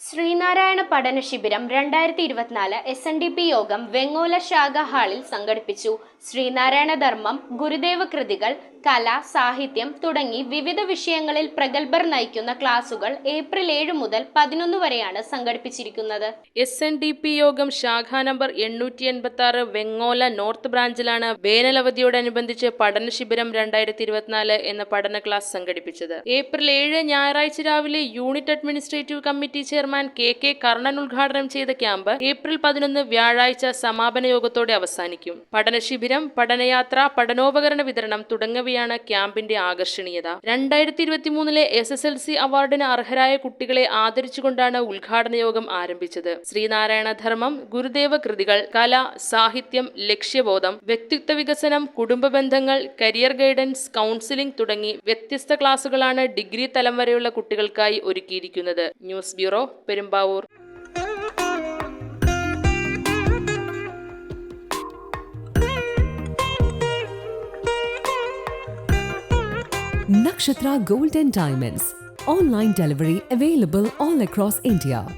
ശ്രീനാരായണ പഠന ശിബിരം 2024 SNDP യോഗം വെങ്ങോല ശാഖ ഹാളിൽ സംഘടിപ്പിച്ചു. ശ്രീനാരായണ ധർമ്മം, ഗുരുദേവ കൃതികൾ, കല, സാഹിത്യം തുടങ്ങി വിവിധ വിഷയങ്ങളിൽ പ്രഗത്ഭർ നയിക്കുന്ന ക്ലാസുകൾ ഏപ്രിൽ 7 മുതൽ 11 വരെയാണ് സംഘടിപ്പിച്ചിരിക്കുന്നത്. SNDP യോഗം ശാഖാ നമ്പർ 886 വെങ്ങോല നോർത്ത് ബ്രാഞ്ചിലാണ് വേനലവധിയോടനുബന്ധിച്ച് പഠന ശിബിരം 2024 എന്ന പഠന ക്ലാസ് സംഘടിപ്പിച്ചത്. ഏപ്രിൽ 7 ഞായറാഴ്ച രാവിലെ unit administrative committee chairman KK Karnan ഉദ്ഘാടനം ചെയ്ത ക്യാമ്പ് ഏപ്രിൽ 11 വ്യാഴാഴ്ച സമാപന യോഗത്തോടെ അവസാനിക്കും. പഠന ശിബിരം, പഠനയാത്ര, പഠനോപകരണ വിതരണം തുടങ്ങിയവയാണ് ക്യാമ്പിന്റെ ആകർഷണീയത. 2023 SSLC അവാർഡിന് അർഹരായ കുട്ടികളെ ആദരിച്ചുകൊണ്ടാണ് ഉദ്ഘാടന യോഗം ആരംഭിച്ചത്. ശ്രീനാരായണ ധർമ്മം, ഗുരുദേവ കൃതികൾ, കല, സാഹിത്യം, ലക്ഷ്യബോധം, വ്യക്തിത്വ വികസനം, കുടുംബ ബന്ധങ്ങൾ, കരിയർ ഗൈഡൻസ്, കൗൺസിലിംഗ് തുടങ്ങി വ്യത്യസ്ത ക്ലാസുകളാണ് ഡിഗ്രി തലം വരെയുള്ള കുട്ടികൾക്കായി ഒരുക്കിയിരിക്കുന്നത്. News bureau, Perumbavoor. Nakshatra Gold and Diamonds. Online delivery available all across India.